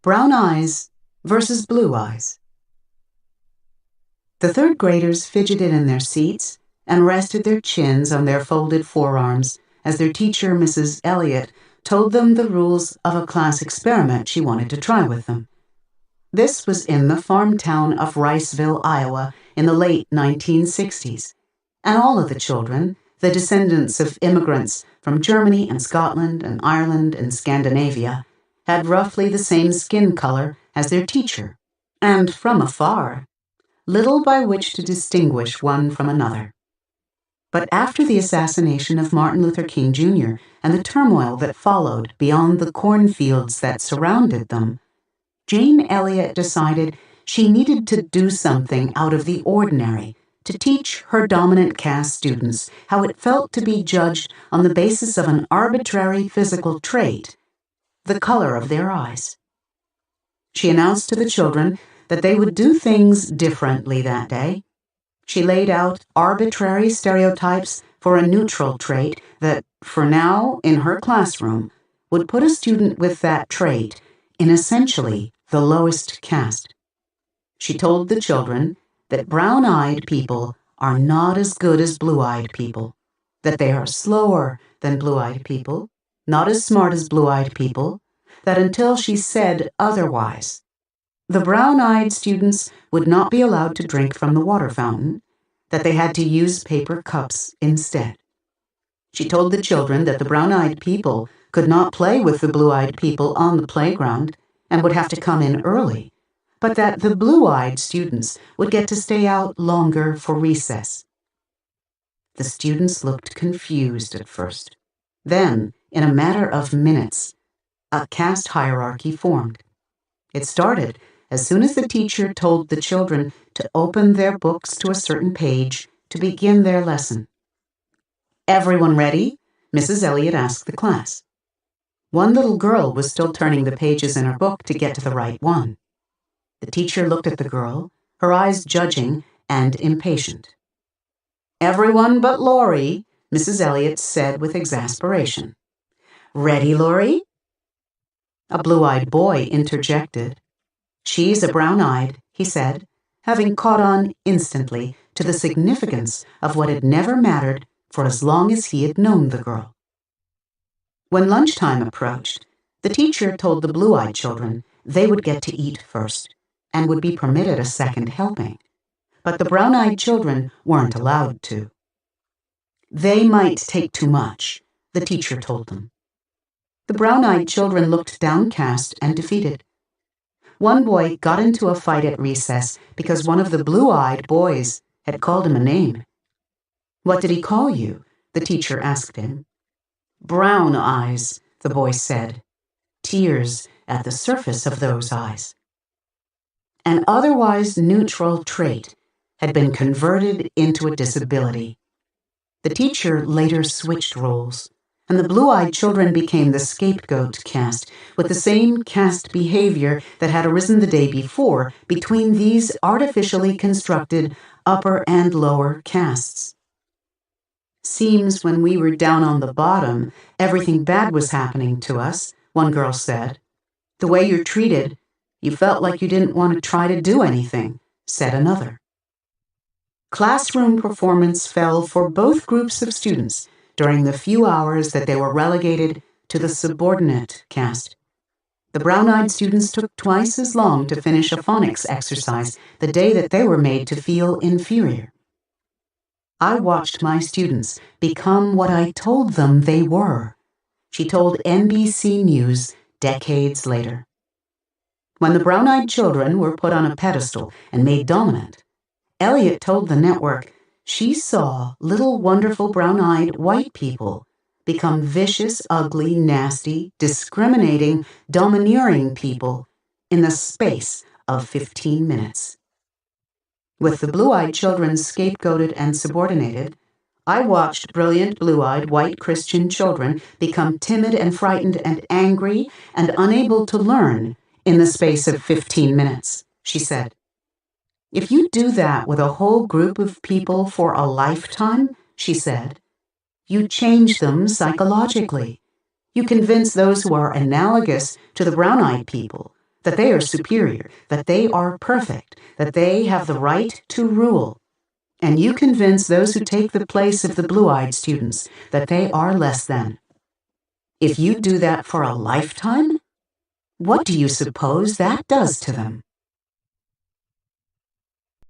Brown eyes versus blue eyes. The third graders fidgeted in their seats and rested their chins on their folded forearms as their teacher, Mrs. Elliott, told them the rules of a class experiment she wanted to try with them. This was in the farm town of Riceville, Iowa, in the late 1960s, and all of the children, the descendants of immigrants from Germany and Scotland and Ireland and Scandinavia, had roughly the same skin color as their teacher, and from afar, little by which to distinguish one from another. But after the assassination of Martin Luther King Jr. and the turmoil that followed beyond the cornfields that surrounded them, Jane Elliott decided she needed to do something out of the ordinary to teach her dominant caste students how it felt to be judged on the basis of an arbitrary physical trait, the color of their eyes. She announced to the children that they would do things differently that day. She laid out arbitrary stereotypes for a neutral trait that, for now, in her classroom, would put a student with that trait in essentially the lowest caste. She told the children that brown-eyed people are not as good as blue-eyed people, that they are slower than blue-eyed people, not as smart as blue-eyed people, that until she said otherwise, the brown-eyed students would not be allowed to drink from the water fountain, that they had to use paper cups instead. She told the children that the brown-eyed people could not play with the blue-eyed people on the playground and would have to come in early, but that the blue-eyed students would get to stay out longer for recess. The students looked confused at first. Then, in a matter of minutes, a caste hierarchy formed. It started as soon as the teacher told the children to open their books to a certain page to begin their lesson. "Everyone ready?" Mrs. Elliott asked the class. One little girl was still turning the pages in her book to get to the right one. The teacher looked at the girl, her eyes judging and impatient. "Everyone but Laurie," Mrs. Elliott said with exasperation. "Ready, Laurie?" A blue-eyed boy interjected. "She's a brown-eyed," he said, having caught on instantly to the significance of what had never mattered for as long as he had known the girl. When lunchtime approached, the teacher told the blue-eyed children they would get to eat first and would be permitted a second helping, but the brown-eyed children weren't allowed to. They might take too much, the teacher told them. The brown-eyed children looked downcast and defeated. One boy got into a fight at recess because one of the blue-eyed boys had called him a name. "What did he call you?" the teacher asked him. "Brown eyes," the boy said, tears at the surface of those eyes. An otherwise neutral trait had been converted into a disability. The teacher later switched roles, and the blue-eyed children became the scapegoat caste, with the same caste behavior that had arisen the day before between these artificially constructed upper and lower castes. "Seems when we were down on the bottom, everything bad was happening to us," one girl said. "The way you're treated, you felt like you didn't want to try to do anything," said another. Classroom performance fell for both groups of students during the few hours that they were relegated to the subordinate caste. The brown-eyed students took twice as long to finish a phonics exercise the day that they were made to feel inferior. "I watched my students become what I told them they were," she told NBC News decades later. When the brown-eyed children were put on a pedestal and made dominant, Elliott told the network she saw little wonderful brown-eyed white people become vicious, ugly, nasty, discriminating, domineering people in the space of 15 minutes. With the blue-eyed children scapegoated and subordinated, I watched brilliant blue-eyed white Christian children become timid and frightened and angry and unable to learn in the space of 15 minutes, she said. "If you do that with a whole group of people for a lifetime," she said, "you change them psychologically. You convince those who are analogous to the brown-eyed people that they are superior, that they are perfect, that they have the right to rule. And you convince those who take the place of the blue-eyed students that they are less than. If you do that for a lifetime, what do you suppose that does to them?